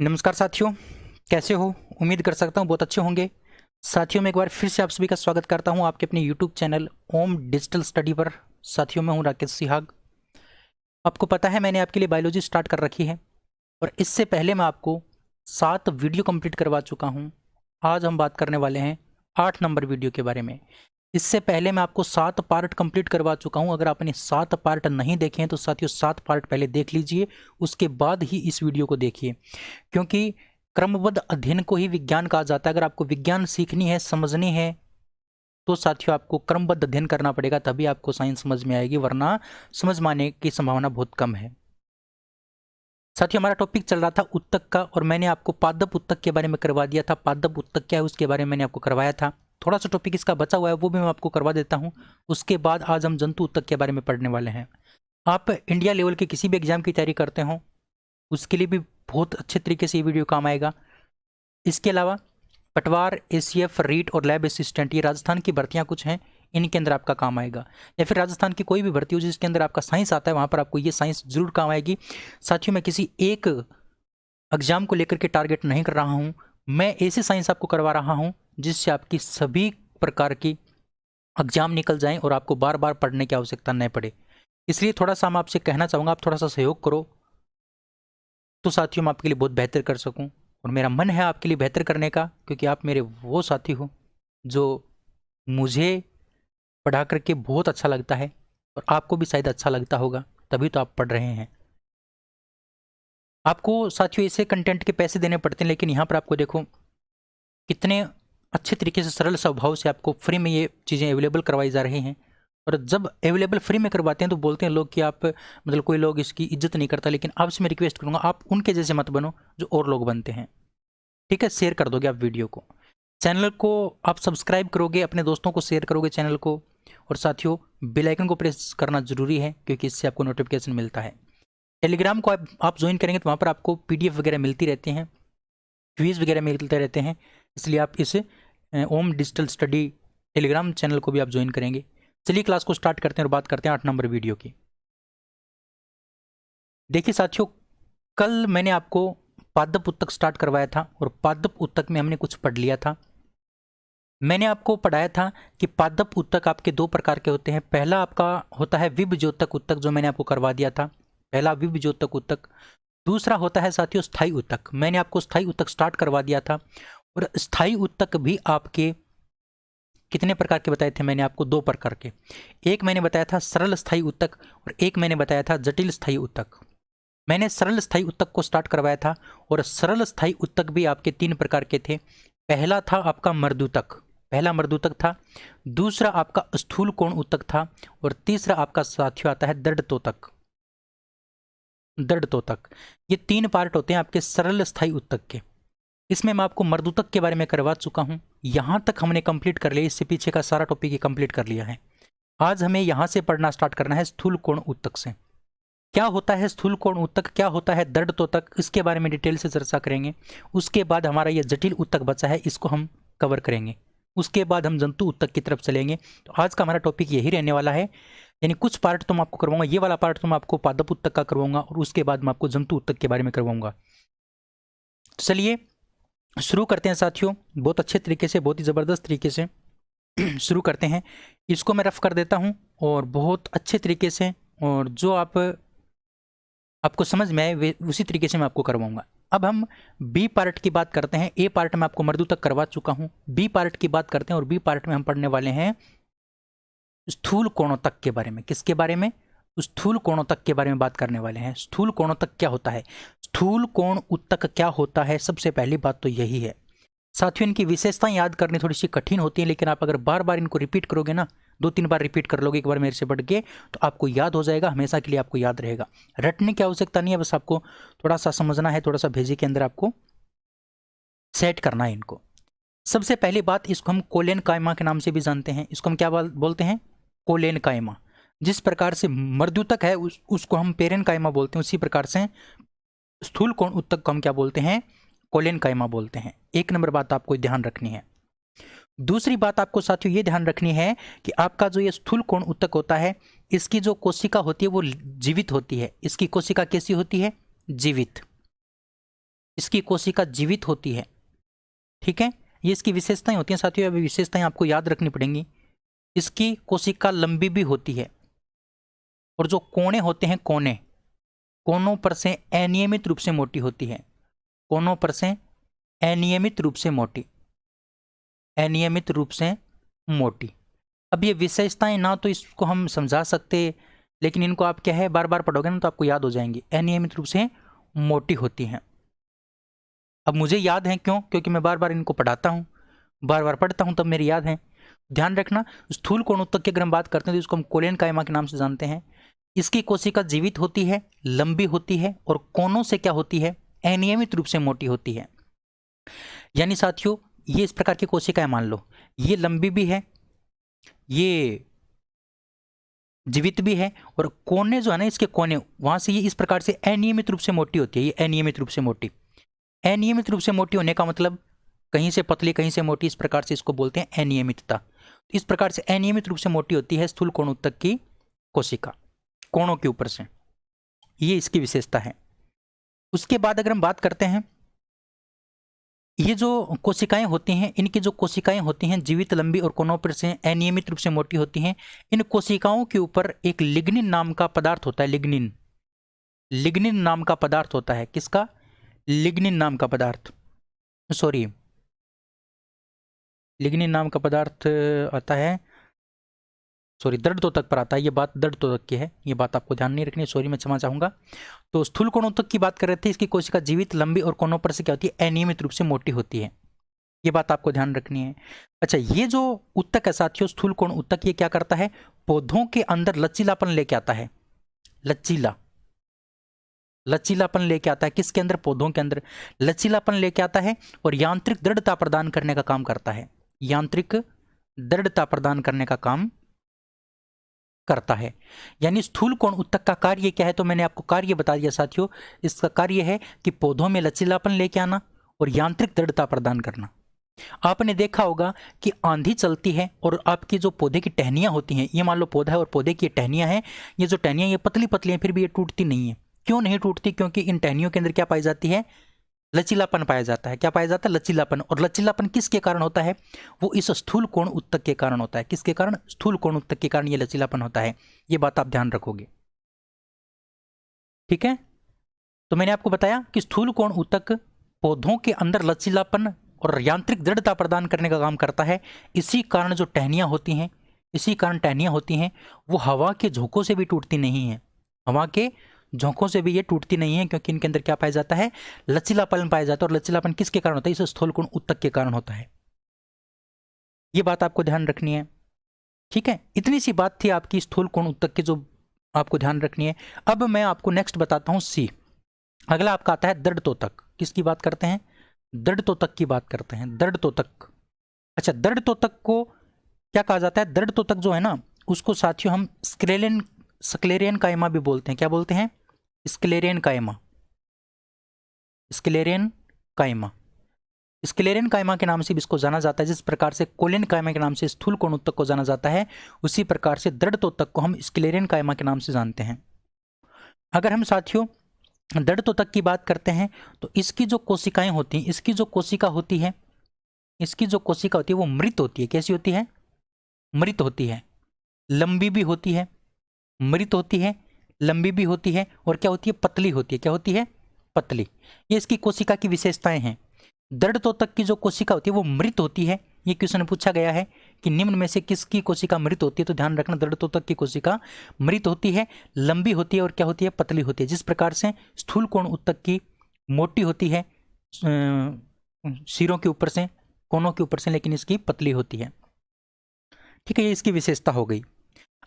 नमस्कार साथियों, कैसे हो? उम्मीद कर सकता हूँ बहुत अच्छे होंगे। साथियों, मैं एक बार फिर से आप सभी का स्वागत करता हूँ आपके अपने यूट्यूब चैनल ओम डिजिटल स्टडी पर। साथियों, मैं हूँ राकेश सिहाग। आपको पता है मैंने आपके लिए बायोलॉजी स्टार्ट कर रखी है और इससे पहले मैं आपको 7 वीडियो कंप्लीट करवा चुका हूँ। आज हम बात करने वाले हैं 8 नंबर वीडियो के बारे में। इससे पहले मैं आपको 7 पार्ट कंप्लीट करवा चुका हूं। अगर आपने 7 पार्ट नहीं देखे हैं तो साथियों 7 पार्ट पहले देख लीजिए, उसके बाद ही इस वीडियो को देखिए, क्योंकि क्रमबद्ध अध्ययन को ही विज्ञान कहा जाता है। अगर आपको विज्ञान सीखनी है, समझनी है, तो साथियों आपको क्रमबद्ध अध्ययन करना पड़ेगा, तभी आपको साइंस समझ में आएगी, वरना समझ में आने की संभावना बहुत कम है। साथियों, हमारा टॉपिक चल रहा था उत्तक का और मैंने आपको पादप उत्तक के बारे में करवा दिया था। पादप उत्तक क्या है उसके बारे में मैंने आपको करवाया था। थोड़ा सा टॉपिक इसका बचा हुआ है, वो भी मैं आपको करवा देता हूं। उसके बाद आज हम जंतु उत्तक के बारे में पढ़ने वाले हैं। आप इंडिया लेवल के किसी भी एग्जाम की तैयारी करते हो, उसके लिए भी बहुत अच्छे तरीके से ये वीडियो काम आएगा। इसके अलावा पटवार, एसीएफ, रीट और लैब असिस्टेंट, ये राजस्थान की भर्तियां कुछ हैं, इनके अंदर आपका काम आएगा। या फिर राजस्थान की कोई भी भर्ती हो जिसके अंदर आपका साइंस आता है, वहाँ पर आपको ये साइंस जरूर काम आएगी। साथियों, मैं किसी एक एग्जाम को लेकर के टारगेट नहीं कर रहा हूँ, मैं ऐसी साइंस आपको करवा रहा हूँ जिससे आपकी सभी प्रकार की एग्जाम निकल जाएं और आपको बार बार पढ़ने की आवश्यकता न पड़े। इसलिए थोड़ा सा मैं आपसे कहना चाहूँगा, आप थोड़ा सा सहयोग करो तो साथियों मैं आपके लिए बहुत बेहतर कर सकूं। और मेरा मन है आपके लिए बेहतर करने का, क्योंकि आप मेरे वो साथी हो जो मुझे पढ़ा करके बहुत अच्छा लगता है और आपको भी शायद अच्छा लगता होगा, तभी तो आप पढ़ रहे हैं। आपको साथियों ऐसे कंटेंट के पैसे देने पड़ते हैं, लेकिन यहाँ पर आपको देखो कितने अच्छे तरीके से, सरल स्वभाव से आपको फ्री में ये चीज़ें अवेलेबल करवाई जा रही हैं। और जब अवेलेबल फ्री में करवाते हैं तो बोलते हैं लोग कि आप, मतलब कोई लोग इसकी इज्जत नहीं करता, लेकिन आपसे मैं रिक्वेस्ट करूंगा आप उनके जैसे मत बनो जो और लोग बनते हैं। ठीक है, शेयर कर दोगे आप वीडियो को, चैनल को आप सब्सक्राइब करोगे, अपने दोस्तों को शेयर करोगे चैनल को। और साथियों बेल आइकन को प्रेस करना जरूरी है, क्योंकि इससे आपको नोटिफिकेशन मिलता है। टेलीग्राम को आप ज्वाइन करेंगे तो वहाँ पर आपको पीडीएफ वगैरह मिलती रहती हैं, क्विज वगैरह मिलते रहते हैं। इसलिए आप इस ओम डिजिटल स्टडी टेलीग्राम चैनल को भी आप ज्वाइन करेंगे। चलिए क्लास को स्टार्ट करते हैं और बात करते हैं 8 नंबर वीडियो की। देखिए साथियों, कल मैंने आपको पादप उत्तक स्टार्ट करवाया था और पादप उत्तक में हमने कुछ पढ़ लिया था। मैंने आपको पढ़ाया था कि पादप उत्तक आपके 2 प्रकार के होते हैं। पहला आपका होता है विभज्योतक उत्तक, जो मैंने आपको करवा दिया था, पहला विभज्योतक उत्तक। दूसरा होता है साथियों स्थायी उत्तक, मैंने आपको स्थायी उत्तक स्टार्ट करवा दिया था। और स्थायी उत्तक भी आपके कितने प्रकार के बताए थे मैंने आपको? 2 प्रकार के। एक मैंने बताया था सरल स्थायी उत्तक और एक मैंने बताया था जटिल स्थायी उत्तक। मैंने सरल स्थायी उत्तक को स्टार्ट करवाया था और सरल स्थायी उत्तक भी आपके 3 प्रकार के थे। पहला था आपका मर्दूतक, पहला मर्दूतक था। दूसरा आपका स्थूल कोण उत्तक था और तीसरा आपका साथियों आता है दृढ़तोतक। दृढ़तोतक, ये 3 पार्ट होते हैं आपके सरल स्थायी उत्तक के। इसमें मैं आपको मर्दूतक के बारे में करवा चुका हूं, यहां तक हमने कंप्लीट कर लिया, इससे पीछे का सारा टॉपिक ही कंप्लीट कर लिया है। आज हमें यहां से पढ़ना स्टार्ट करना है स्थूल कोण उत्तक से। क्या होता है स्थूल कोण उत्तक, क्या होता है दृढ़तोतक, इसके बारे में डिटेल से चर्चा करेंगे। उसके बाद हमारा यह जटिल उत्तक बचा है, इसको हम कवर करेंगे। उसके बाद हम जंतु उत्तक की तरफ चलेंगे। तो आज का हमारा टॉपिक यही रहने वाला है, यानी कुछ पार्ट तो मैं आपको करवाऊंगा, ये वाला पार्ट तो मैं आपको पादप उत्तक का करवाऊंगा और उसके बाद मैं आपको जंतु उत्तक के बारे में करवाऊंगा। चलिए शुरू करते हैं साथियों, बहुत अच्छे तरीके से, बहुत ही ज़बरदस्त तरीके से शुरू करते हैं। इसको मैं रफ कर देता हूं और बहुत अच्छे तरीके से, और जो आपको समझ में आए वे उसी तरीके से मैं आपको करवाऊंगा। अब हम बी पार्ट की बात करते हैं। ए पार्ट में आपको मर्दू तक करवा चुका हूं, बी पार्ट की बात करते हैं और बी पार्ट में हम पढ़ने वाले हैं स्थूल कोणोत्तक के बारे में। किसके बारे में? स्थूल कोणोत्तक के बारे में बात करने वाले हैं। स्थूल कोणोत्तक क्या होता है, स्थूल कोण उत्तक क्या होता है, सबसे पहली बात तो यही है। साथियों इनकी विशेषताएं याद करनी थोड़ी सी कठिन होती है, लेकिन आप अगर बार बार इनको रिपीट करोगे ना, 2-3 बार रिपीट कर लोगे एक बार मेरे से पढ़ के, तो आपको याद हो जाएगा, हमेशा के लिए आपको याद रहेगा। रटने की आवश्यकता नहीं है, बस आपको थोड़ा सा समझना है, थोड़ा सा भेजे के अंदर आपको सेट करना है इनको। सबसे पहली बात, इसको हम कोलेन कायमा के नाम से भी जानते हैं। इसको हम क्या बोलते हैं? कोलेन कायमा। जिस प्रकार से मर्दूतक है उसको हम पेरेन कायमा बोलते हैं, उसी प्रकार से स्थूल कोण उत्तक को हम क्या बोलते हैं? कोलेन कायमा बोलते हैं। 1 नंबर बात आपको ध्यान रखनी है। दूसरी बात आपको साथियों ये ध्यान रखनी है कि आपका जो ये स्थूल कोण उत्तक होता है, इसकी जो कोशिका होती है वो जीवित होती है। इसकी कोशिका कैसी होती है? जीवित। इसकी कोशिका जीवित होती है। ठीक है, ये इसकी विशेषताएं होती हैं साथियों। अभी विशेषताएं आपको याद रखनी पड़ेंगी। इसकी कोशिका लंबी भी होती है और जो कोने होते हैं, कोनों पर से अनियमित रूप से मोटी होती है। कोनों पर से अनियमित रूप से मोटी, अनियमित रूप से मोटी। अब ये विशेषताएं ना तो इसको हम समझा सकते, लेकिन इनको आप क्या है बार बार पढ़ोगे ना तो आपको याद हो जाएंगी। अनियमित रूप से मोटी होती हैं। अब मुझे याद है क्यों? क्योंकि मैं बार बार इनको पढ़ाता हूँ, बार बार पढ़ता हूँ, तब मेरी याद है। ध्यान रखना, स्थूल कोण ऊतक की अगर हम बात करते हैं तो इसको हम कोलेन कायमा के नाम से जानते हैं। इसकी कोशिका जीवित होती है, लंबी होती है और कोनों से क्या होती है, अनियमित रूप से मोटी होती है। यानी साथियों ये इस प्रकार की कोशिकाएं मान लो, ये लंबी भी है, ये जीवित भी है, और कोने जो है ना इसके कोने, वहां से ये इस प्रकार से अनियमित रूप से मोटी होती है। ये अनियमित रूप से मोटी, अनियमित रूप से मोटी होने का मतलब कहीं से पतली कहीं से मोटी, इस प्रकार से इसको बोलते हैं अनियमितता। इस प्रकार से अनियमित रूप से मोटी होती है स्थूल कोण ऊतक की कोशिका, कोणों के ऊपर से। ये इसकी विशेषता है। उसके बाद अगर हम बात करते हैं, ये जो कोशिकाएं होती हैं, इनकी जो कोशिकाएं होती हैं जीवित, लंबी और कोनों पर से अनियमित रूप से मोटी होती हैं। इन कोशिकाओं के ऊपर एक लिग्निन नाम का पदार्थ होता है। लिग्निन, लिग्निन नाम का पदार्थ होता है। किसका? लिग्निन नाम का पदार्थ, सॉरी लिग्निन नाम का पदार्थ आता है, सॉरी दृढ़तोतक पर आता है। ये बात दृढ़तोतक की है, ये बात आपको ध्यान नहीं रखनी है, सॉरी मैं क्षमा चाहूंगा। तो स्थूल कोण ऊतक की बात कर रहे थे। इसकी कोशिका जीवित, लंबी और कोनों पर से क्या होती है, अनियमित रूप से मोटी होती है। ये बात आपको ध्यान रखनी है। अच्छा, ये जो ऊतक है साथियों, स्थूल कोण ऊतक, ये क्या करता है, पौधों के अंदर लचीलापन लेके आता है। लचीलापन लेके आता है। किसके अंदर? पौधों के अंदर लचीलापन लेके आता है और यांत्रिक दृढ़ता प्रदान करने का काम करता है। यांत्रिक दृढ़ता प्रदान करने का काम करता है। यानी स्थूल कोण ऊतक का कार्य क्या है, तो मैंने आपको कार्य बता दिया साथियों। इसका कार्य है कि पौधों में लचीलापन लेके आना और यांत्रिक दृढ़ता प्रदान करना। आपने देखा होगा कि आंधी चलती है और आपकी जो पौधे की टहनियां होती हैं, ये मान लो पौधा है और पौधे की टहनियां हैं, ये जो टहनियां ये पतली पतली हैं, फिर भी ये टूटती नहीं है। क्यों नहीं टूटती? क्योंकि इन टहनियों के अंदर क्या पाई जाती है, लचीलापन पाया जाता है। क्या पाया जाता है? लचीलापन। और लचीलापन किसके कारण होता है? वो इस स्थूल कोण ऊतक के कारण होता है। किसके कारण? स्थूल कोण ऊतक के कारण ये लचीलापन होता है। ये बात आप ध्यान रखोगे, ठीक है। तो मैंने आपको बताया कि स्थूल कोण ऊतक पौधों के अंदर लचीलापन और यांत्रिक दृढ़ता प्रदान करने का काम करता है। इसी कारण जो टहनियां होती हैं, इसी कारण टहनियां होती हैं, वो हवा के झोंकों से भी टूटती नहीं है। हवा के झोंकों से भी ये टूटती नहीं है, क्योंकि इनके अंदर क्या पाया जाता है, लचीलापन पाया जाता है। और लचीलापन किसके कारण होता है? इस स्थूल कोण ऊतक के कारण होता है। ये बात आपको ध्यान रखनी है, ठीक है। इतनी सी बात थी आपकी स्थूल कोण ऊतक की, जो आपको ध्यान रखनी है। अब मैं आपको नेक्स्ट बताता हूं सी। अगला आपका आता है दृढ़तोतक। किसकी बात करते हैं? दृढ़तोतक की बात करते हैं। दृढ़तोतक। अच्छा, दृढ़तोतक को क्या कहा जाता है? दृढ़तोतक जो है ना, उसको साथियों हम स्क्लेरियन कायमा भी बोलते हैं। क्या बोलते हैं? स्क्लेरियन कायमा। स्क्लेरियन कायमा, स्क्लेरियन कायमा के नाम से भी इसको जाना जाता है। जिस प्रकार से कोलेन कायमा के नाम से स्थूल कोण ऊतक को जाना जाता है, उसी प्रकार से दृढ़तोतक को हम स्क्लेरियन कायमा के नाम से जानते हैं। अगर हम साथियों दृढ़तोतक की बात करते हैं, तो इसकी जो कोशिकाएं होती हैं, इसकी जो कोशिका होती है, इसकी जो कोशिका होती है वो मृत होती है। कैसी होती है? मृत होती है। लंबी भी होती है, मृत होती है, लंबी भी होती है, और क्या होती है? पतली होती है। क्या होती है? पतली। ये इसकी कोशिका की विशेषताएं हैं। दृढ़तोतक की जो कोशिका होती है वो मृत होती है। ये क्वेश्चन पूछा गया है कि निम्न में से किसकी कोशिका मृत होती है, तो ध्यान रखना दृढ़तोतक की कोशिका मृत होती है, लंबी होती है, और क्या होती है? पतली होती है। जिस प्रकार से स्थूल कोण ऊतक की मोटी होती है सिरों के ऊपर से, कोनों के ऊपर से, लेकिन इसकी पतली होती है, ठीक है। ये इसकी विशेषता हो गई।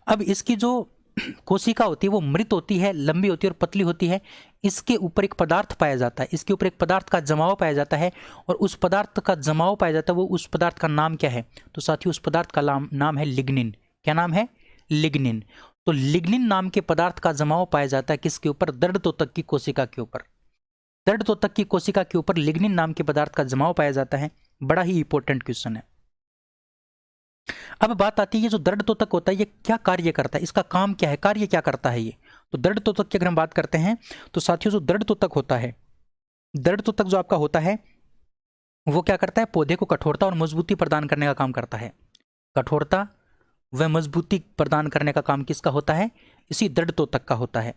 अब इसकी जो कोशिका होती है वो मृत होती है, लंबी होती है और पतली होती है। इसके ऊपर एक पदार्थ पाया जाता है, इसके ऊपर एक पदार्थ का जमाव पाया जाता है, और उस पदार्थ का जमाव पाया जाता है, वो उस पदार्थ का नाम क्या है? तो साथियों उस पदार्थ का नाम है लिग्निन। क्या नाम है? लिग्निन। तो लिग्निन नाम के पदार्थ का जमाव पाया जाता है किसके ऊपर? दृढ़तोतक की कोशिका के ऊपर। दृढ़तोतक की कोशिका के ऊपर लिग्निन नाम के पदार्थ का जमाव पाया जाता है। बड़ा ही इंपॉर्टेंट क्वेश्चन है। अब बात आती है ये जो दृढ़तोतक होता है ये क्या कार्य करता है, इसका काम क्या है, कार्य क्या करता है ये? तो दृढ़तोतक की अगर हम बात करते हैं तो साथियों जो दृढ़तोतक होता है दृढ़तोतक जो आपका होता है वो क्या करता है, पौधे को कठोरता और मजबूती प्रदान करने का काम करता है। कठोरता व मजबूती प्रदान करने का काम किसका होता है, इसी दृढ़तोतक का होता है।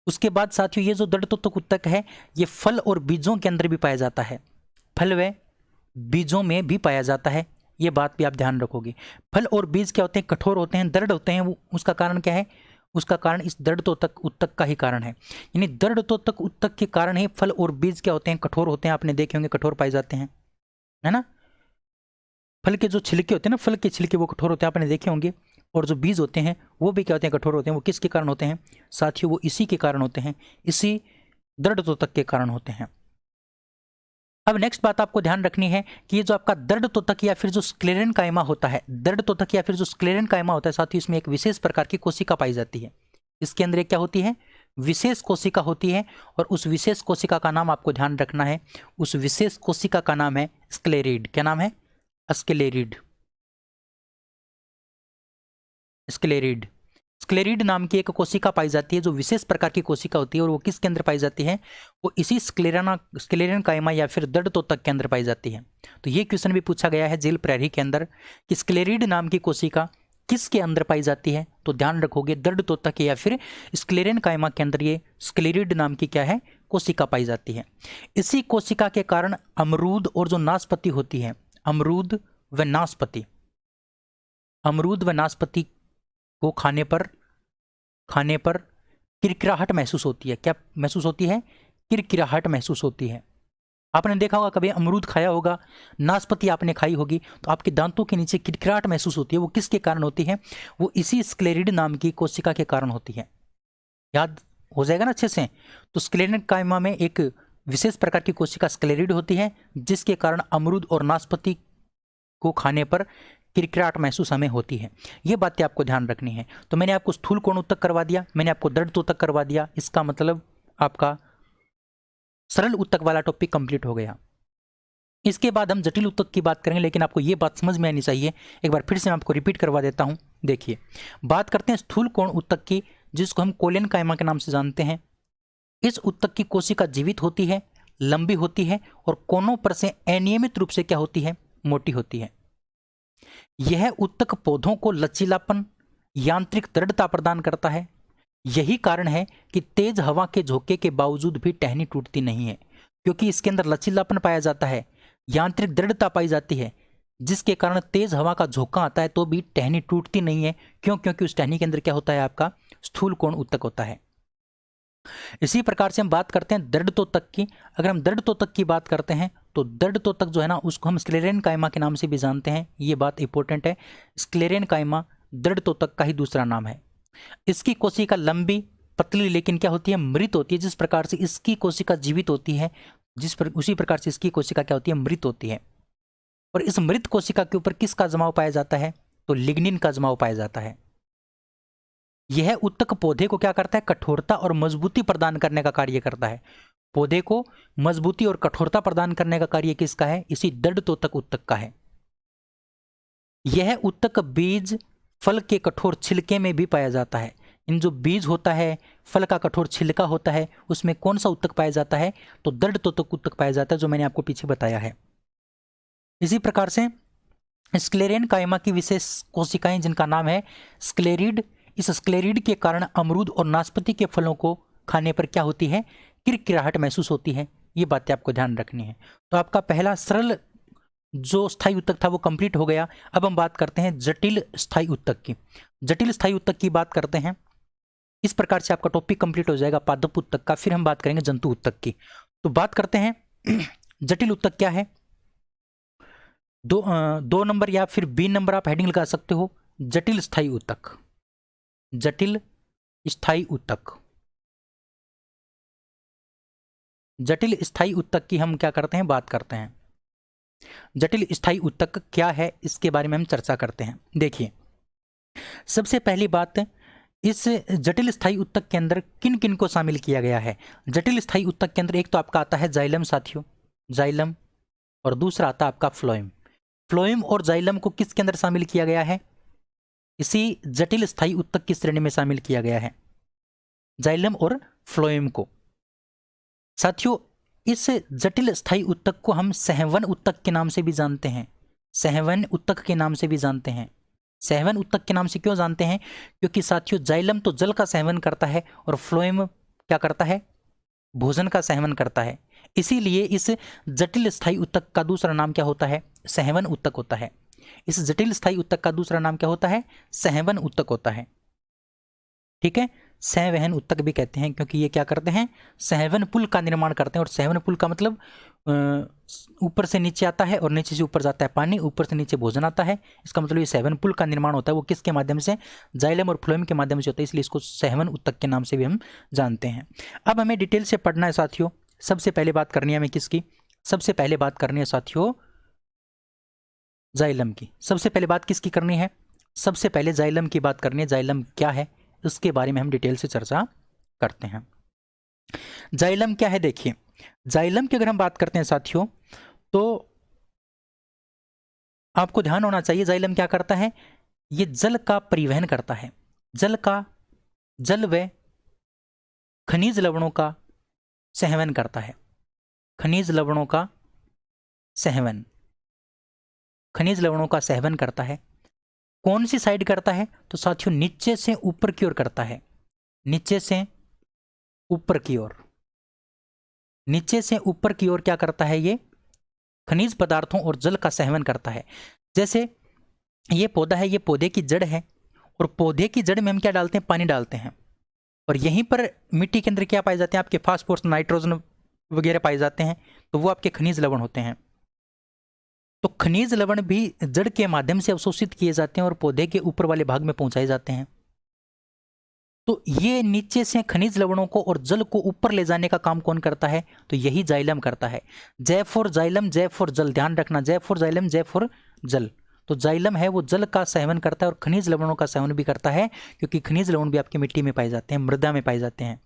उसके बाद साथियों ये जो दृढ़तोतक उत्तक है ये फल और बीजों के अंदर भी पाया जाता है, फल व बीजों में भी पाया जाता है, ये बात भी आप ध्यान रखोगे। फल और बीज क्या होते हैं, कठोर होते हैं, दृढ़ होते हैं। वो उसका कारण क्या है, उसका कारण इस दृढ़तोतक उत्तक का ही कारण है। यानी दृढ़तोतक उत्तक के कारण ही फल और बीज क्या होते हैं, कठोर होते हैं। आपने देखे होंगे कठोर पाए जाते हैं, है ना। फल के जो छिलके होते हैं ना, फल के छिलके वो कठोर होते हैं, आपने देखे होंगे। और जो बीज होते हैं वो भी क्या होते हैं, कठोर होते हैं। वो किसके कारण होते हैं साथियों, वो इसी के कारण होते हैं, इसी दृढ़तोतक के कारण होते हैं। अब नेक्स्ट बात आपको ध्यान रखनी है कि ये जो आपका दृढ़तोतक या फिर जो स्क्लेरेनकाइमा होता है, दृढ़तोतक या फिर जो स्क्लेरेनकाइमा होता है साथियों, इसमें एक विशेष प्रकार की कोशिका पाई जाती है। इसके अंदर एक क्या होती है, विशेष कोशिका होती है। और उस विशेष कोशिका का नाम आपको ध्यान रखना है, उस विशेष कोशिका का नाम है स्क्लेरिड। क्या नाम है, स्क्लेरिड। स्क्लेरिड स्क्लेरिड नाम की एक कोशिका पाई जाती है, जो विशेष प्रकार की कोशिका होती है। और वो किसके अंदर पाई जाती है, वो इसी स्क्लेरेनकाइमा या फिर दृढ़तोतक के अंदर पाई जाती है। तो ये क्वेश्चन भी पूछा गया है जेल प्रहरी के अंदर कि स्क्लेरिड नाम की कोशिका किसके अंदर पाई जाती है। तो ध्यान रखोगे दृढ़तोतक या फिर स्क्लेरेनकाइमा के अंदर ये स्क्लेरिड नाम की क्या है, कोशिका पाई जाती है। इसी कोशिका के कारण अमरूद और जो नाशपाती होती है, अमरूद व नाशपाती, अमरूद व नाशपाती को खाने पर किरकिराहट महसूस होती है। क्या महसूस होती है, किरकिराहट महसूस होती है। आपने देखा होगा कभी अमरूद खाया होगा, नाशपाती आपने खाई होगी, तो आपके दांतों के नीचे किरकिराहट महसूस होती है। वो किसके कारण होती है, वो इसी स्क्लेरिड नाम की कोशिका के कारण होती है। याद हो जाएगा ना अच्छे से। तो स्क्लेरेनकाइमा में एक विशेष प्रकार की कोशिका स्क्लेरिड होती है, जिसके कारण अमरूद और नाशपाती को खाने पर किरकिराहट महसूस हमें होती है। ये बातें आपको ध्यान रखनी है। तो मैंने आपको स्थूल कोण उत्तक करवा दिया, मैंने आपको दृढ़तोतक करवा दिया। इसका मतलब आपका सरल उत्तक वाला टॉपिक कंप्लीट हो गया। इसके बाद हम जटिल उत्तक की बात करेंगे, लेकिन आपको ये बात समझ में आनी चाहिए। एक बार फिर से मैं आपको रिपीट करवा देता हूं। देखिए, बात करते हैं स्थूल कोण उत्तक की, जिसको हम कोलेनकाइमा के नाम से जानते हैं। इस उत्तक की कोशिका जीवित होती है, लंबी होती है और कोनों पर से अनियमित रूप से क्या होती है, मोटी होती है। यह उत्तक पौधों को लचीलापन, यांत्रिक दृढ़ता प्रदान करता है। यही कारण है कि तेज हवा के झोंके के बावजूद भी टहनी टूटती नहीं है, क्योंकि इसके अंदर लचीलापन पाया जाता है, यांत्रिक दृढ़ता पाई जाती है, जिसके कारण तेज हवा का झोंका आता है तो भी टहनी टूटती नहीं है। क्यों, क्योंकि उस टहनी के अंदर क्या होता है, आपका स्थूल कोण उत्तक होता है। इसी प्रकार से हम बात करते हैं दृढ़तोतक की। अगर हम दृढ़तोतक की बात करते हैं तो दृढ़तोतक जो है ना, उसको हम स्क्लेरेनकाइमा के नाम से भी जानते हैं। ये बात इंपॉर्टेंट है, स्क्लेरेनकाइमा दृढ़तोतक का ही दूसरा नाम है। इसकी कोशिका लंबी, पतली, लेकिन क्या होती है, मृत होती है। जिस प्रकार से इसकी कोशिका जीवित होती है, उसी प्रकार से इसकी कोशिका क्या होती है, मृत होती है। और इस मृत कोशिका के ऊपर किसका जमाव पाया जाता है, तो लिग्निन का जमाव पाया जाता है। यह उत्तक पौधे को क्या करता है, कठोरता और मजबूती प्रदान करने का कार्य करता है। पौधे को मजबूती और कठोरता प्रदान करने का कार्य किसका है, इसी दृढ़तोतक उत्तक का है। यह उत्तक बीज फल के कठोर छिलके में भी पाया जाता है। इन जो बीज होता है, फल का कठोर छिलका होता है, उसमें कौन सा उत्तक पाया जाता है, तो दृढ़तोतक उत्तक पाया जाता है, जो मैंने आपको पीछे बताया है। इसी प्रकार से स्क्लेरेनकाइमा की विशेष कोशिकाएं जिनका नाम है स्क्लेरिड, इस स्क्लेरिड के कारण अमरूद और नाशपाती के फलों को खाने पर क्या होती है, किरकिराहट महसूस होती है। ये बातें आपको ध्यान रखनी है। तो आपका पहला सरल जो स्थायी उत्तक था वो कंप्लीट हो गया। अब हम बात करते हैं जटिल स्थायी उत्तक की। जटिल स्थायी उत्तक की बात करते हैं, इस प्रकार से आपका टॉपिक कंप्लीट हो जाएगा पादप उत्तक का। फिर हम बात करेंगे जंतु उत्तक की। तो बात करते हैं जटिल उत्तक क्या है। दो नंबर या फिर बी नंबर आप हेडिंग लगा सकते हो, जटिल स्थायी उत्तक। जटिल स्थायी उत्तक, जटिल स्थायी उत्तक की हम क्या करते हैं, बात करते हैं। जटिल स्थायी उत्तक क्या है, इसके बारे में हम चर्चा करते हैं। देखिए, सबसे पहली बात, इस जटिल स्थायी उत्तक के अंदर किन किन को शामिल किया गया है। जटिल स्थायी उत्तक के अंदर एक तो आपका आता है जाइलम साथियों, जाइलम, और दूसरा आता है आपका फ्लोएम। फ्लोएम और जाइलम को किसके अंदर शामिल किया गया है, इसी जटिल स्थायी उत्तक की श्रेणी में शामिल किया गया है, जाइलम और फ्लोएम को। साथियों, इस जटिल स्थायी उत्तक को हम सहवन उत्तक के नाम से भी जानते हैं। सहवन उत्तक के नाम से भी जानते हैं। सहवन उत्तक के नाम से क्यों जानते हैं? क्योंकि साथियों जाइलम तो जल का सहवन करता है और फ्लोएम क्या करता है? भोजन का सहवन करता है। इसीलिए इस जटिल स्थायी उत्तक का दूसरा नाम क्या होता है? सहवन उत्तक होता है। इस जटिल स्थायी उत्तक का दूसरा नाम क्या होता है? सहवन उत्तक होता है। ठीक है, सहवहन उत्तक भी कहते हैं क्योंकि ये क्या करते हैं? सहवन पुल का निर्माण करते हैं। और सहवन पुल का मतलब ऊपर से नीचे आता है और नीचे से ऊपर जाता है पानी, ऊपर से नीचे भोजन आता है। इसका मतलब ये सहवन पुल का निर्माण होता है। वो किसके माध्यम से? जाइलम और फ्लोएम के माध्यम से होता है, इसलिए इसको सहवन उत्तक के नाम से भी हम जानते हैं। अब हमें डिटेल से पढ़ना है साथियों। सबसे पहले बात करनी है हमें किसकी? सबसे पहले बात करनी है साथियों जाइलम की। सबसे पहले बात किसकी करनी है? सबसे पहले जाइलम की बात करनी है। जाइलम क्या है उसके बारे में हम डिटेल से चर्चा करते हैं। जाइलम क्या है? देखिए, जाइलम की अगर हम बात करते हैं साथियों तो आपको ध्यान होना चाहिए जाइलम क्या करता है? ये जल का परिवहन करता है। जल व खनिज लवणों का सहवन करता है। खनिज लवणों का सहवन, खनिज लवणों का सहवन करता है। कौन सी साइड करता है? तो साथियों नीचे से ऊपर की ओर करता है। नीचे से ऊपर की ओर, नीचे से ऊपर की ओर क्या करता है? ये खनिज पदार्थों और जल का सहवन करता है। जैसे ये पौधा है, ये पौधे की जड़ है और पौधे की जड़ में हम क्या डालते हैं? पानी डालते हैं। और यहीं पर मिट्टी के अंदर क्या पाए जाते हैं? आपके फास्फोरस, नाइट्रोजन वगैरह पाए जाते हैं, तो वो आपके खनिज लवण होते हैं। तो खनिज लवण भी जड़ के माध्यम से अवशोषित किए जाते हैं और पौधे के ऊपर वाले भाग में पहुंचाए जाते हैं। तो ये नीचे से खनिज लवणों को और जल को ऊपर ले जाने का काम कौन करता है? तो यही जाइलम करता है। जय फॉर जाइलम, जय फॉर जल, ध्यान रखना, जय फॉर जाइलम, जय फॉर जल। तो जाइलम है वो जल का सेवन करता है और खनिज लवणों का सेवन भी करता है, क्योंकि खनिज लवण भी आपकी मिट्टी में पाए जाते हैं, मृदा में पाए जाते हैं।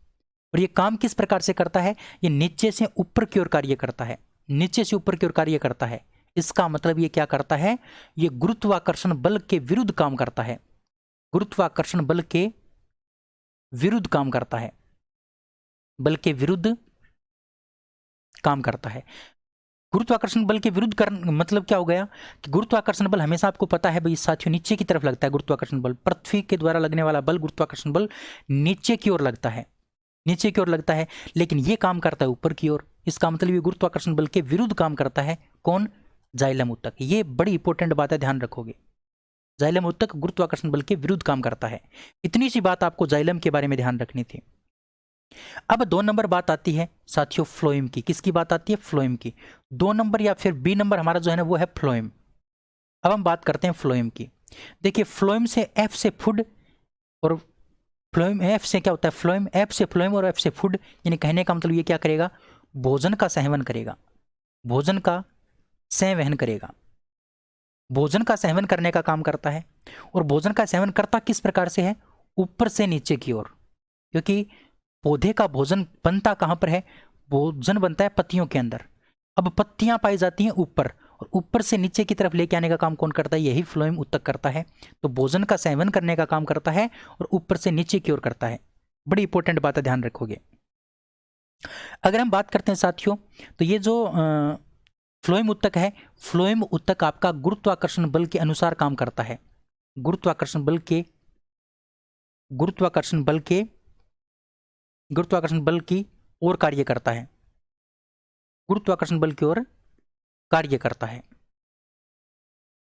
और ये काम किस प्रकार से करता है? ये नीचे से ऊपर की ओर कार्य करता है। नीचे से ऊपर की ओर कार्य करता है। इसका मतलब ये क्या करता है? ये गुरुत्वाकर्षण बल के विरुद्ध काम करता है। गुरुत्वाकर्षण बल के विरुद्ध काम करता है। बल के विरुद्ध काम करता है। गुरुत्वाकर्षण बल के विरुद्ध मतलब क्या हो गया कि गुरुत्वाकर्षण बल हमेशा आपको पता है भाई साथियों नीचे की तरफ लगता है। गुरुत्वाकर्षण बल, पृथ्वी के द्वारा लगने वाला बल, गुरुत्वाकर्षण बल नीचे की ओर लगता है, नीचे की ओर लगता है, लेकिन ये काम करता है ऊपर की ओर। इसका मतलब ये गुरुत्वाकर्षण बल के विरुद्ध काम करता है। कौन? जाइलम उत्तक। ये बड़ी इंपॉर्टेंट बात है, ध्यान रखोगे। जाइलम उत्तक गुरुत्वाकर्षण बल के विरुद्ध काम करता है। इतनी सी बात आपको जाइलम के बारे में ध्यान रखनी थी। अब 2 नंबर बात आती है साथियों फ्लोएम की। किसकी बात आती है? फ्लोएम की। 2 नंबर या फिर बी नंबर हमारा जो है ना वो है फ्लोएम। अब हम बात करते हैं फ्लोएम की। देखिए फ्लोएम से एफ से फूड और फ्लोएम एफ से क्या होता है? फ्लोएम एफ से फ्लोएम और एफ से फूड, यानी कहने का मतलब ये क्या करेगा? भोजन का सहवन करेगा, भोजन का संवहन करेगा, भोजन का सेवन करने का काम करता है। और भोजन का सेवन करता किस प्रकार से है? ऊपर से नीचे की ओर, क्योंकि पौधे का भोजन बनता कहां पर है? भोजन बनता है पत्तियों के अंदर। अब पत्तियां पाई जाती हैं ऊपर, और ऊपर से नीचे की तरफ लेके आने का काम कौन करता है? यही फ्लोएम उत्तक करता है। तो भोजन का सेवन करने का काम करता है और ऊपर से नीचे की ओर करता है। बड़ी इंपॉर्टेंट बात है, ध्यान रखोगे। अगर हम बात करते हैं साथियों तो ये जो फ्लोएम उत्तक है, फ्लोएम उत्तक आपका गुरुत्वाकर्षण बल के अनुसार काम करता है। गुरुत्वाकर्षण बल के गुरुत्वाकर्षण बल की ओर कार्य करता है। गुरुत्वाकर्षण बल की ओर कार्य करता है।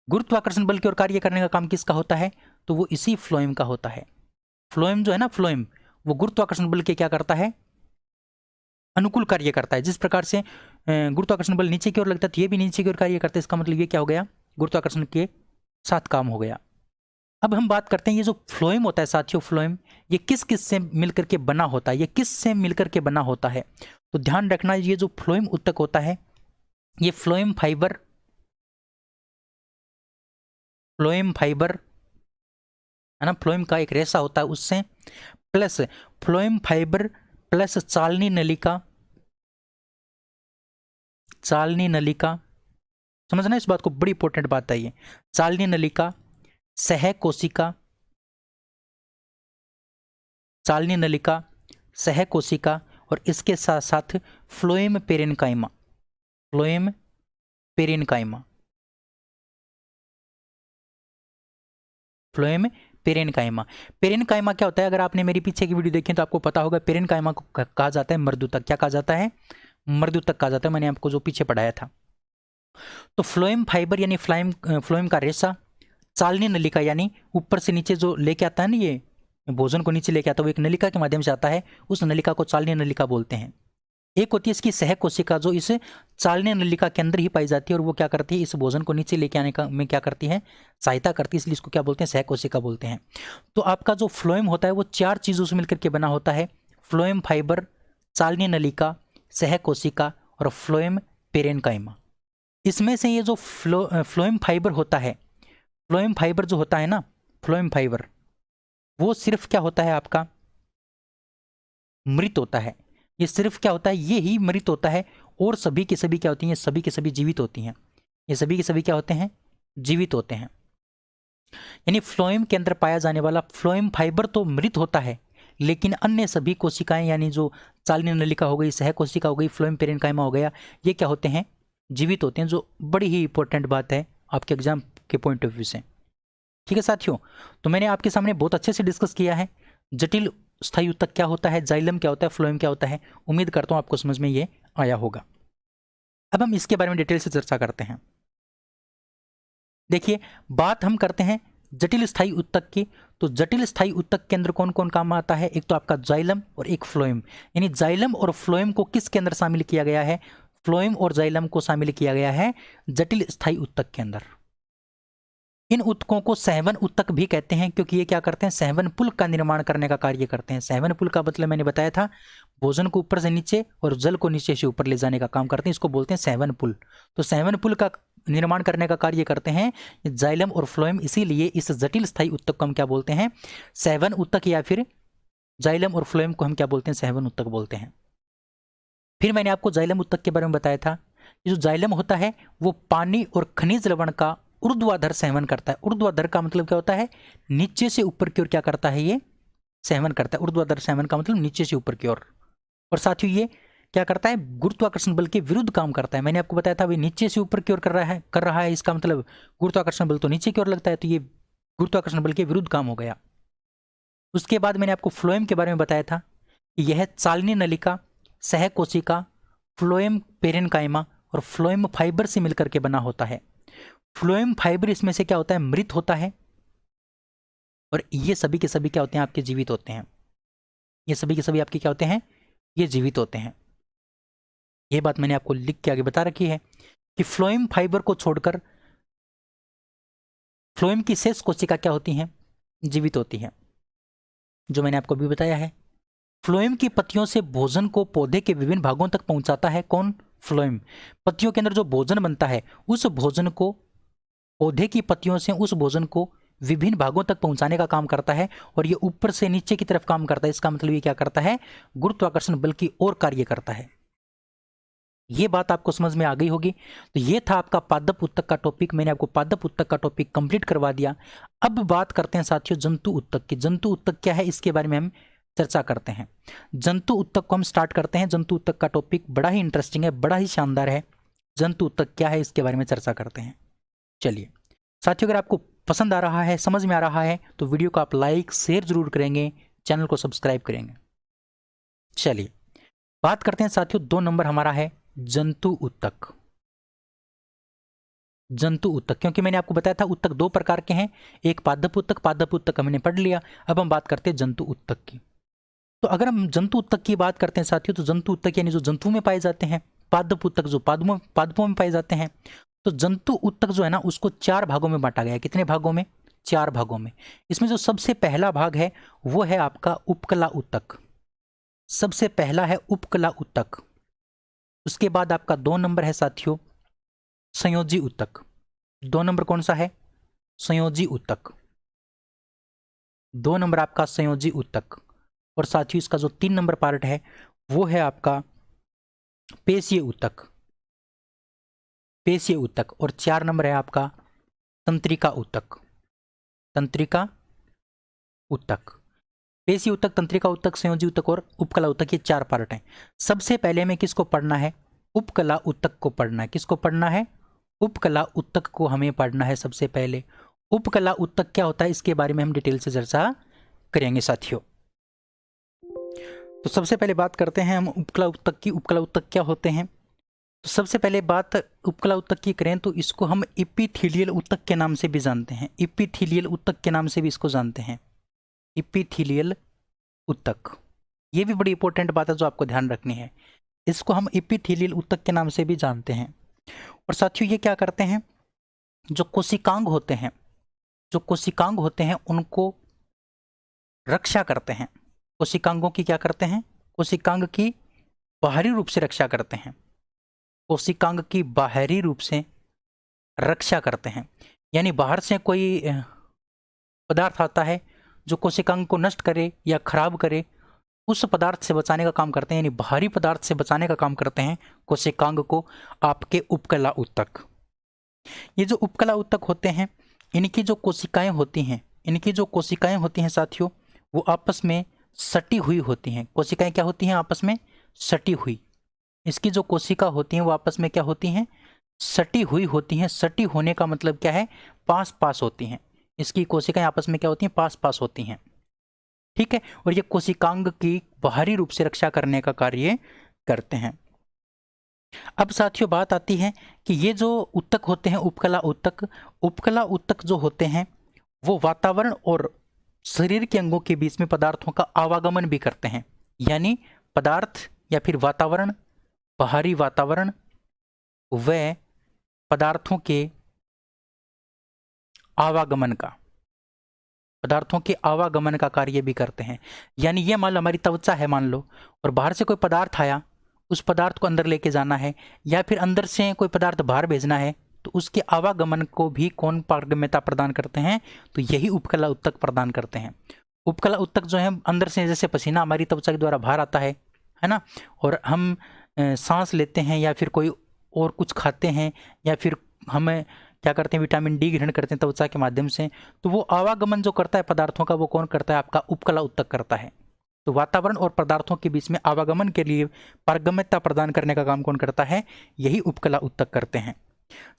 गुरुत्वाकर्षण बल की ओर कार्य करने का काम किसका होता है? तो वो इसी फ्लोएम का होता है। फ्लोएम जो है ना, फ्लोएम वो गुरुत्वाकर्षण बल के क्या करता है? अनुकूल कार्य करता है। जिस प्रकार से गुरुत्वाकर्षण बल नीचे की ओर लगता है तो ये भी नीचे की ओर कार्य करता है। इसका मतलब ये क्या हो गया? गुरुत्वाकर्षण के साथ काम हो गया। अब हम बात करते हैं ये जो फ्लोएम होता है साथियों, फ्लोएम ये किस किस से मिलकर के बना होता है? ये किस से मिलकर के बना होता है? तो ध्यान रखना, ये जो फ्लोएम उत्तक होता है ये फ्लोएम फाइबर है ना, फ्लोएम का एक रेशा होता है उससे, प्लस फ्लोएम फाइबर प्लस चालनी नलिका, समझना इस बात को, बड़ी इंपॉर्टेंट बात है ये। चालनी नलिका, सहकोशिका और इसके साथ साथ phloem parenchyma, phloem parenchyma, phloem parenchyma. Parenchyma क्या होता है? अगर आपने मेरी पीछे की वीडियो देखी तो आपको पता होगा पेरेनकाइमा को कहा जाता है मर्दूतक। क्या कहा जाता है? मर्दूतक कहा जाता है, मैंने आपको जो पीछे पढ़ाया था। तो फ्लोएम फाइबर यानी फ्लोएम का रेशा, चालनी नलिका यानी ऊपर से नीचे जो लेके आता है ना, ये भोजन को नीचे लेके आता है, वो एक नलिका के माध्यम से आता है, उस नलिका को चालनी नलिका बोलते हैं। एक होती है इसकी सह कोशिका जो इस चालनी नलिका के अंदर ही पाई जाती है और वो क्या करती है? इस भोजन को नीचे लेके आने का में क्या करती है? सहायता करती है, इसलिए इसको क्या बोलते हैं? सह कोशिका बोलते हैं। तो आपका जो फ्लोएम होता है वो 4 चीजों से मिलकर के बना होता है। फ्लोएम फाइबर, चालनी नलिका, सह कोशिका और फ्लोएम पेरेनकाइमा। इसमें से ये जो फ्लोएम फाइबर होता है, फ्लोएम फाइबर जो होता है ना, फ्लोएम फाइबर वो सिर्फ क्या होता है? आपका मृत होता है। ये सिर्फ क्या होता है? ये ही मृत होता है, और सभी के सभी क्या होती हैं? सभी के सभी जीवित होती हैं। ये सभी के सभी क्या होते हैं? जीवित होते हैं। यानी फ्लोएम के अंदर पाया जाने वाला फ्लोएम फाइबर तो मृत होता है, लेकिन अन्य सभी कोशिकाएं यानी जो चालनी नलिका हो गई, सह कोशिका हो गई, फ्लोएम पेरेनकाइमा हो गया, ये क्या होते हैं? जीवित होते हैं, जो बड़ी ही इंपॉर्टेंट बात है आपके एग्जाम के पॉइंट ऑफ व्यू से। ठीक है साथियों, तो मैंने आपके सामने बहुत अच्छे से डिस्कस किया है जटिल स्थायी ऊतक क्या होता है, जाइलम क्या होता है, फ्लोएम क्या होता है। उम्मीद करता हूं आपको समझ में ये आया होगा। अब हम इसके बारे में डिटेल से चर्चा करते हैं। देखिए, बात हम करते हैं जटिल स्थायी ऊतक की। तो जटिल स्थायी ऊतक के अंदर कौन कौन काम आता है? एक तो आपका जाइलम और एक फ्लोएम। यानी जाइलम और फ्लोएम को किसके अंदर शामिल किया गया है? फ्लोएम और जाइलम को शामिल किया गया है जटिल स्थायी ऊतक के अंदर। इन ऊतकों को सहवन ऊतक भी कहते हैं, क्योंकि ये क्या करते हैं? सहवन पुल का निर्माण करने का कार्य करते हैं। सहवन पुल का मतलब मैंने बताया था, भोजन को ऊपर से नीचे और जल को नीचे से ऊपर ले जाने का काम करते हैं, इसको बोलते हैं सहवन पुल। तो सहवन पुल का निर्माण करने का कार्य करते हैं जाइलम और फ्लोएम, इसीलिए इस जटिल स्थायी ऊतक को हम क्या बोलते हैं? सहवन ऊतक, या फिर जाइलम और फ्लोएम को हम क्या बोलते हैं? सहवन ऊतक बोलते हैं। फिर मैंने आपको जाइलम ऊतक के बारे में बताया था। जो जाइलम होता है वो पानी और खनिज लवण का ऊर्ध्वाधर सेवन करता है। ऊर्ध्वाधर का मतलब क्या होता है? नीचे से ऊपर की ओर क्या करता है? ये सेवन करता है। ऊर्ध्वाधर सेवन का मतलब नीचे से ऊपर की ओर। और साथियों ये क्या करता है? गुरुत्वाकर्षण बल के विरुद्ध काम करता है। मैंने आपको बताया था भाई नीचे से ऊपर की ओर कर रहा है, इसका मतलब गुरुत्वाकर्षण बल तो नीचे की ओर लगता है, तो ये गुरुत्वाकर्षण बल के विरुद्ध काम हो गया। उसके बाद मैंने आपको फ्लोएम के बारे में बताया था कि यह चालनी नलिका, सह कोशिका, फ्लोएम पेरेनकाइमा और फ्लोएम फाइबर से मिलकर के बना होता है। फ्लोएम फाइबर इसमें से क्या होता है? मृत होता है, और ये सभी के सभी क्या होते हैं? आपके जीवित होते हैं। ये सभी के सभी आपके क्या होते हैं? ये जीवित होते हैं। ये बात मैंने आपको लिख के आगे बता रखी है कि फ्लोएम फाइबर को छोड़कर फ्लोएम की शेष कोशिका क्या होती हैं? जीवित होती है, जो मैंने आपको अभी बताया है। फ्लोएम की पत्तियों से भोजन को पौधे के विभिन्न भागों तक पहुंचाता है। कौन? फ्लोएम। पत्तियों के अंदर जो भोजन बनता है, उस भोजन को पौधे की पत्तियों से उस भोजन को विभिन्न भागों तक पहुंचाने का काम करता है, और ये ऊपर से नीचे की तरफ काम करता है। इसका मतलब ये क्या करता है? गुरुत्वाकर्षण बल की ओर कार्य करता है। ये बात आपको समझ में आ गई होगी। तो ये था आपका पादप ऊतक का टॉपिक। मैंने आपको पादप ऊतक का टॉपिक कंप्लीट करवा दिया। अब बात करते हैं साथियों जंतु ऊतक की। जंतु ऊतक क्या है, इसके बारे में हम चर्चा करते हैं। जंतु ऊतक को हम स्टार्ट करते हैं। जंतु ऊतक का टॉपिक बड़ा ही इंटरेस्टिंग है, बड़ा ही शानदार है। जंतु ऊतक क्या है, इसके बारे में चर्चा करते हैं। चलिए साथियों, अगर आपको पसंद आ रहा है, समझ में आ रहा है, तो वीडियो को आप लाइक शेयर जरूर करेंगे, चैनल को सब्सक्राइब करेंगे। चलिए बात करते हैं साथियों, 2 नंबर हमारा है जंतु ऊतक। जंतु ऊतक, क्योंकि मैंने आपको बताया था ऊतक 2 प्रकार के हैं, एक पादप ऊतक, पादप ऊतक हमने पढ़ लिया। अब हम बात करते हैं जंतु ऊतक की। तो अगर हम जंतु ऊतक की बात करते हैं साथियों, तो जंतु ऊतक यानी जो जंतु में पाए जाते हैं, पादप ऊतक जो पादपों में पाए जाते हैं। तो जंतु ऊतक जो है ना, उसको 4 भागों में बांटा गया है। कितने भागों में? 4 भागों में। इसमें जो सबसे पहला भाग है वो है आपका उपकला ऊतक। सबसे पहला है उपकला ऊतक। उसके बाद आपका 2 नंबर है साथियों संयोजी ऊतक। 2 नंबर कौन सा है? संयोजी ऊतक। 2 नंबर आपका संयोजी ऊतक। और साथियों इसका जो 3 नंबर पार्ट है वो है आपका पेशीय ऊतक। पेशीय ऊतक। और 4 नंबर है आपका तंत्रिका ऊतक। तंत्रिका ऊतक। पेशीय ऊतक, तंत्रिका ऊतक, संयोजी ऊतक और उपकला ऊतक, ये 4 पार्ट हैं। सबसे पहले हमें किसको पढ़ना है? उपकला ऊतक को पढ़ना है। किसको पढ़ना है? उपकला ऊतक को हमें पढ़ना है सबसे पहले। उपकला ऊतक क्या होता है, इसके बारे में हम डिटेल से चर्चा करेंगे साथियों। तो सबसे पहले बात करते हैं हम उपकला ऊतक की। उपकला ऊतक क्या होते हैं? तो सबसे पहले बात उपकला ऊतक की करें तो इसको हम इपिथीलियल ऊतक के नाम से भी जानते हैं। इपिथीलियल ऊतक के नाम से भी इसको जानते हैं, इपिथीलियल ऊतक। ये भी बड़ी इंपॉर्टेंट बात है जो आपको ध्यान रखनी है। इसको हम इपिथीलियल ऊतक के नाम से भी जानते हैं। और साथियों ये क्या करते हैं, जो कोशिकांग होते हैं, जो कोशिकांग होते हैं उनको रक्षा करते हैं। कोशिकांगों की क्या करते हैं? कोशिकांग की बाहरी रूप से रक्षा करते हैं। कोशिकांग की बाहरी रूप से रक्षा करते हैं, यानी बाहर से कोई पदार्थ आता है जो कोशिकांग को नष्ट करे या खराब करे, उस पदार्थ से बचाने का काम करते हैं, यानी बाहरी पदार्थ से बचाने का काम करते हैं कोशिकांग को आपके उपकला ऊतक। ये जो उपकला ऊतक होते हैं, इनकी जो कोशिकाएं होती हैं, इनकी जो कोशिकाएं होती हैं साथियों, वो आपस में सटी हुई होती हैं। कोशिकाएं क्या होती हैं? आपस में सटी हुई। इसकी जो कोशिका होती हैं वो आपस में क्या होती हैं? सटी हुई होती हैं। सटी होने का मतलब क्या है? पास पास होती हैं। इसकी कोशिकाएं आपस में क्या होती हैं? पास पास होती हैं, ठीक है। और ये कोशिकांग की बाहरी रूप से रक्षा करने का कार्य करते हैं। अब साथियों बात आती है कि ये जो ऊतक होते हैं, उपकला ऊतक, उपकला ऊतक जो होते हैं वो वातावरण और शरीर के अंगों के बीच में पदार्थों का आवागमन भी करते हैं। यानी पदार्थ या फिर वातावरण, बाहरी वातावरण व पदार्थों के आवागमन का, पदार्थों के आवागमन का कार्य भी करते हैं। यानी ये मान लो हमारी त्वचा है मान लो, और बाहर से कोई पदार्थ आया, उस पदार्थ को अंदर लेके जाना है, या फिर अंदर से कोई पदार्थ बाहर भेजना है, तो उसके आवागमन को भी कौन पारगम्यता प्रदान करते हैं? तो यही उपकला ऊतक प्रदान करते हैं। उपकला ऊतक जो है अंदर से, जैसे पसीना हमारी त्वचा के द्वारा बाहर आता है ना, और हम सांस लेते हैं या फिर कोई और कुछ खाते हैं, या फिर हम क्या करते हैं, विटामिन डी ग्रहण करते हैं त्वचा के माध्यम से, तो वो आवागमन जो करता है पदार्थों का, वो कौन करता है? आपका उपकला ऊतक करता है। तो वातावरण और पदार्थों के बीच में आवागमन के लिए पारगम्यता प्रदान करने का काम कौन करता है? यही उपकला ऊतक करते हैं।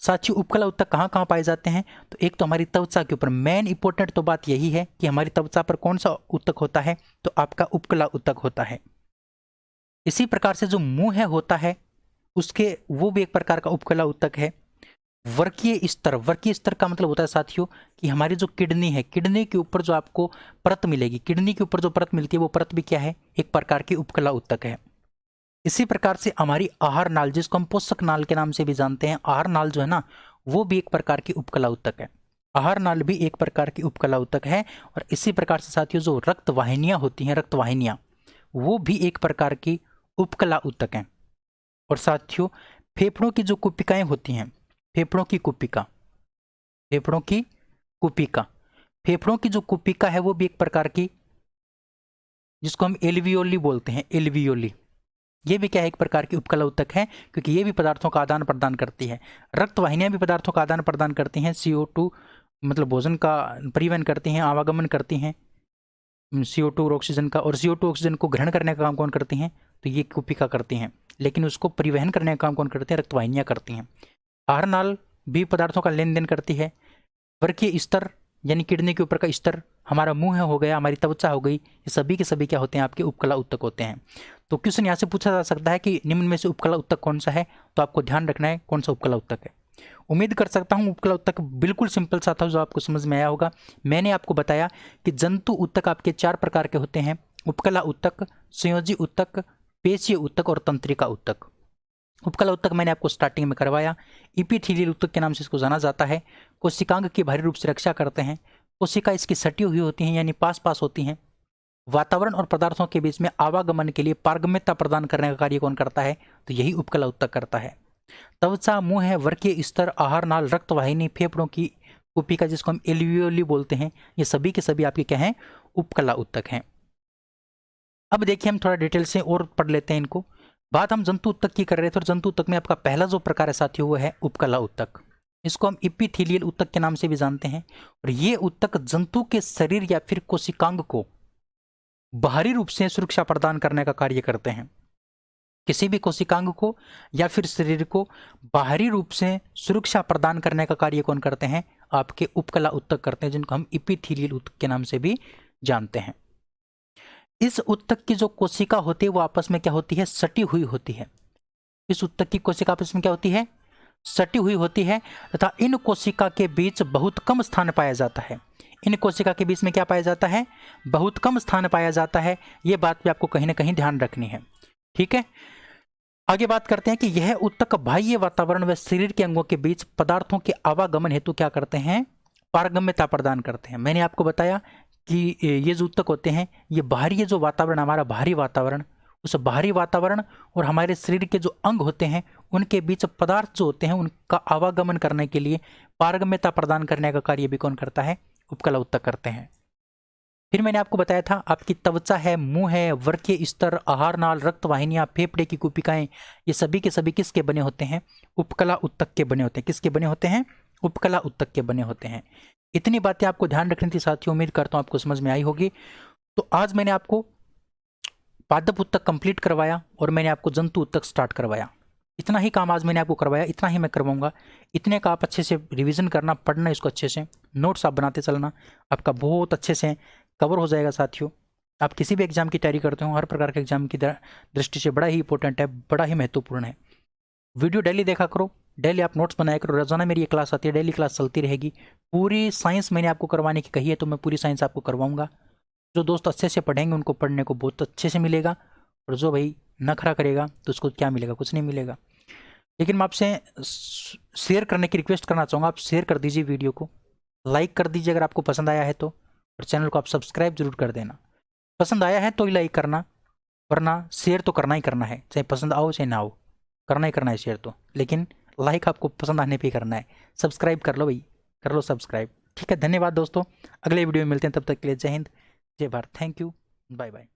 साथियों उपकला ऊतक कहाँ कहाँ पाए जाते हैं? तो एक तो हमारी त्वचा के ऊपर, मेन इंपॉर्टेंट तो बात यही है कि हमारी त्वचा पर कौन सा ऊतक होता है? तो आपका उपकला ऊतक होता है। इसी प्रकार से जो मुंह होता है उसके, वो भी एक प्रकार का उपकला ऊतक है। वर्कीय स्तर, वर्कीय स्तर का मतलब होता है साथियों कि हमारी जो किडनी है, किडनी के ऊपर जो आपको परत मिलेगी, किडनी के ऊपर जो परत मिलती है वो परत भी क्या है? एक प्रकार की उपकला ऊतक है। इसी प्रकार से हमारी आहार नाल, जिसको हम पोषक नाल के नाम से भी जानते हैं, आहार नाल जो है ना, वो भी एक प्रकार की उपकला ऊतक है। आहार नाल भी एक प्रकार की उपकला ऊतक है। और इसी प्रकार से साथियों जो रक्त वाहिनियां होती हैं, रक्त वाहिनियां, वो भी एक प्रकार की उपकला ऊतक हैं। और साथियों फेफड़ों की जो कुपिकाएं होती हैं, फेफड़ों की कुपिका, फेफड़ों की कुपिका, फेफड़ों की जो कुपिका है वो भी एक प्रकार की, जिसको हम एल्वियोली बोलते हैं, एल्वियोली, ये भी क्या है? एक प्रकार की उपकला ऊतक है, क्योंकि ये भी पदार्थों का आदान प्रदान करती है। रक्त वाहिनियां भी पदार्थों का आदान प्रदान करती हैं, CO2 मतलब भोजन का परिवहन करती हैं, आवागमन करती हैं CO2 और ऑक्सीजन का, और CO2 ऑक्सीजन को ग्रहण करने का काम कौन करती हैं? तो ये कुपिका करती हैं। लेकिन उसको परिवहन करने का काम कौन करते हैं? रक्तवाहिनियां करती हैं। आहार नाल भी पदार्थों का लेन देन करती है। वर्कीय स्तर यानी किडनी के ऊपर का स्तर, हमारा मुंह हो गया, हमारी त्वचा हो गई, ये सभी के सभी क्या होते हैं? आपके उपकला ऊतक होते हैं। तो क्वेश्चन यहाँ से पूछा जा सकता है कि निम्न में से उपकला ऊतक कौन सा है? तो आपको ध्यान रखना है कौन सा उपकला ऊतक है। उम्मीद कर सकता हूँ उपकला ऊतक बिल्कुल सिंपल सा था जो आपको समझ में आया होगा। मैंने आपको बताया कि जंतु ऊतक आपके 4 प्रकार के होते हैं: उपकला ऊतक, संयोजी ऊतक, पेशीय ऊतक और तंत्रिका ऊतक। उपकला ऊतक मैंने आपको स्टार्टिंग में करवाया। इपिथीलियल ऊतक के नाम से इसको जाना जाता है। कोशिकांग की बाहरी रूप से रक्षा करते हैं। कोशिका इसकी सटी हुई होती हैं यानी पास पास होती हैं। वातावरण और पदार्थों के बीच में आवागमन के लिए पारगम्यता प्रदान करने का कार्य कौन करता है? तो यही उपकला ऊतक करता है। त्वचा, मुंह, वर्कीय स्तर, आहार नाल, रक्तवाहिनी, फेफड़ों की कुपिका जिसको हम एल्वियोली बोलते हैं, ये सभी के सभी आपके क्या हैं? उपकला ऊतक हैं। अब देखिए हम थोड़ा डिटेल से और पढ़ लेते हैं इनको। बात हम जंतु ऊतक की कर रहे थे और जंतु ऊतक में आपका पहला जो प्रकार है साथियों वो है उपकला ऊतक। इसको हम इपिथीलियल ऊतक के नाम से भी जानते हैं। और ये ऊतक जंतु के शरीर या फिर कोशिकांग को बाहरी रूप से सुरक्षा प्रदान करने का कार्य करते हैं। किसी भी कोशिकांग को या फिर शरीर को बाहरी रूप से सुरक्षा प्रदान करने का कार्य कौन करते हैं? आपके उपकला उत्तक करते हैं, जिनको हम इपिथीलियल उत्तक के नाम से भी जानते हैं। इस उत्तक की जो कोशिका होती है वो आपस में क्या होती है? सटी हुई होती है। इस उत्तक की कोशिका आपस में क्या होती है? सटी हुई होती है, तथा इन कोशिका के बीच बहुत कम स्थान पाया जाता है। इन कोशिका के बीच में क्या पाया जाता है? बहुत कम स्थान पाया जाता है। ये बात भी आपको कहीं ना कहीं ध्यान रखनी है। ठीक है, आगे बात करते हैं कि यह उत्तक बाह्य वातावरण व शरीर के अंगों के बीच पदार्थों के आवागमन हेतु क्या करते हैं? पारगम्यता प्रदान करते हैं। मैंने आपको बताया कि ये जो उत्तक होते हैं, ये बाहरी जो वातावरण, हमारा बाहरी वातावरण, उस बाहरी वातावरण और हमारे शरीर के जो अंग होते हैं उनके बीच पदार्थ जो होते हैं उनका आवागमन करने के लिए पारगम्यता प्रदान करने का कार्य भी कौन करता है? उपकला उत्तक करते हैं। फिर मैंने आपको बताया था, आपकी त्वचा है, मुंह है, वर्कीय स्तर, आहार नाल, रक्त वाहिनियां, फेफड़े की कुपिकाएं, ये सभी के सभी किसके बने होते हैं? उपकला उत्तक के बने होते हैं। किसके बने होते हैं? उपकला उत्तक के बने होते हैं। इतनी बातें आपको ध्यान रखनी थी साथियों, उम्मीद करता हूं आपको समझ में आई होगी। तो आज मैंने आपको पादप उत्तक कंप्लीट करवाया और मैंने आपको जंतु उत्तक स्टार्ट करवाया। इतना ही काम आज मैंने आपको करवाया, इतना ही मैं करवाऊंगा। इतने का आप अच्छे से रिवीजन करना, पढ़ना इसको अच्छे से, नोट्स आप बनाते चलना, आपका बहुत अच्छे से कवर हो जाएगा साथियों। आप किसी भी एग्जाम की तैयारी करते हो, हर प्रकार के एग्जाम की दृष्टि से बड़ा ही इंपॉर्टेंट है, बड़ा ही महत्वपूर्ण है। वीडियो डेली देखा करो, डेली आप नोट्स बनाया करो। रोजाना मेरी ये क्लास आती है, डेली क्लास चलती रहेगी। पूरी साइंस मैंने आपको करवाने की कही है, तो मैं पूरी साइंस आपको करवाऊंगा। जो दोस्त अच्छे से पढ़ेंगे उनको पढ़ने को बहुत अच्छे से मिलेगा, और जो भाई नखरा करेगा तो उसको क्या मिलेगा? कुछ नहीं मिलेगा। लेकिन मैं आपसे शेयर करने की रिक्वेस्ट करना चाहूँगा, आप शेयर कर दीजिए वीडियो को, लाइक कर दीजिए अगर आपको पसंद आया है तो, और चैनल को आप सब्सक्राइब जरूर कर देना। पसंद आया है तो ही लाइक करना, वरना शेयर तो करना ही करना है, चाहे पसंद आओ चाहे ना आओ, करना ही करना है शेयर तो। लेकिन लाइक आपको पसंद आने पे ही करना है। सब्सक्राइब कर लो भाई, कर लो सब्सक्राइब। ठीक है, धन्यवाद दोस्तों, अगले वीडियो में मिलते हैं, तब तक के लिए जय हिंद, जय Bharat, thank you, bye bye.